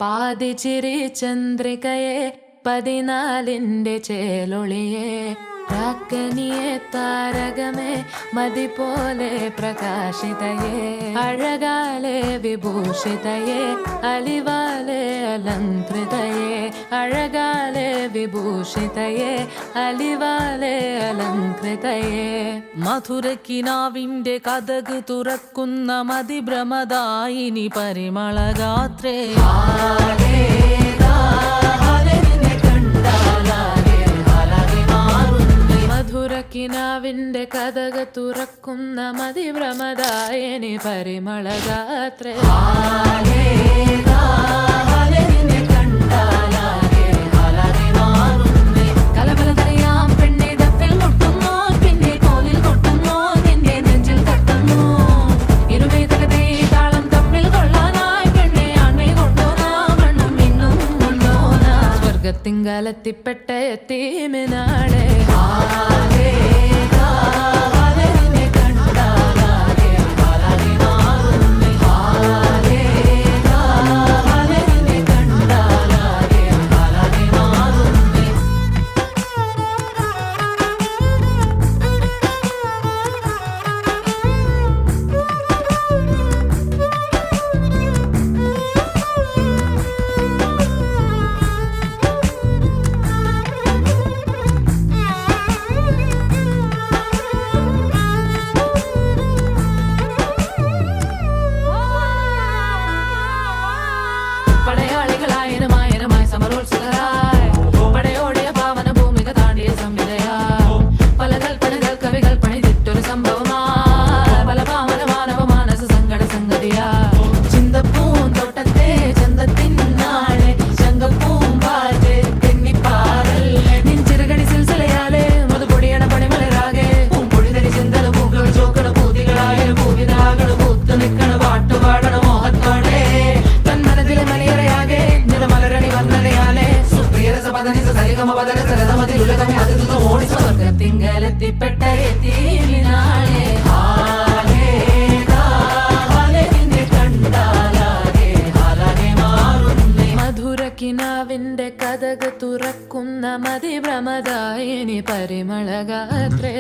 പാതിച്ചിരി ചന്ദ്രികയെ 14ന്റെ ചേലൊളിയെ രാക്കനിയെ താരകമേ മതി പോലെ പ്രകാശിതയെ അഴകാലെ വിഭൂഷിതയെ അലിവാലെ അലങ്കൃതയെ അഴകാലെ വിഭൂഷിതയെ അലിവാലെ അലങ്കൃതയെ മധുരക്കിനാവിന്റെ കഥക് തുറക്കുന്ന മതിഭ്രമദായിനി പരിമളഗാത്രേ മധുരക്കിനാവിന്റെ കഥക് തുറക്കുന്ന മതിഭ്രമദായിനി പരിമളഗാത്രേ കലബലതറിയാം പെണ്ണെ ദഫിൽ മുട്ടുന്നു പിന്നെ കോലിൽ കൊട്ടുന്നു നിന്റെ നെഞ്ചിൽ തട്ടുന്നു ഇരുവേദകതേ താളം തമ്മിൽ കൊള്ളാനായി പെണ്ണെ ആൺമേൽ കൊണ്ടോനാ മണ്ണും മിന്നും കൊണ്ടോനാ സ്വർഗത്തിങ്കലെത്തിപ്പെട്ട എത്തീമിനാളെ പടയാളികളായനമായനമായി സമരോത്സുകരായി പടയോടിയ പാവന ഭൂമിക താണ്ടിയ സംവിധയാ പല കൽപ്പനകൾ കവികൾ പണിതിട്ടൊരു സംഭവമായി പല പാവന മാനവ മാനസ സങ്കട സംഗതിയാ ചിന്തപ്പൂന്തോട്ടത്തെ ചന്തത്തിനാളെ ശങ്കപ്പൂമ്പാറ്റ് തെന്നിപ്പാറല്ലേ നിൻചിറകടി സിൽസിലയാലെ മധുപൊടിയണ പണിമലരാകെ പൂമ്പൊഴിതരി ചിന്തല പൂക്കൾ ചോക്കട പൂതികളായ പൂവിതാകള് പൂത്തു നിൽക്കണ പാട്ടുപാടണ മോഹത്തോടെ തന്മനത്തിലെ മണിയറയാകെ നിറമലരണി വന്നതയാലെ സ്വർഗത്തിങ്കലെത്തിപ്പെട്ട എത്തീമിനാളെ മധുരക്കിനാവിന്റെ കഥക് തുറക്കുന്ന മതിഭ്രമദായിനി പരിമളഗാത്രേ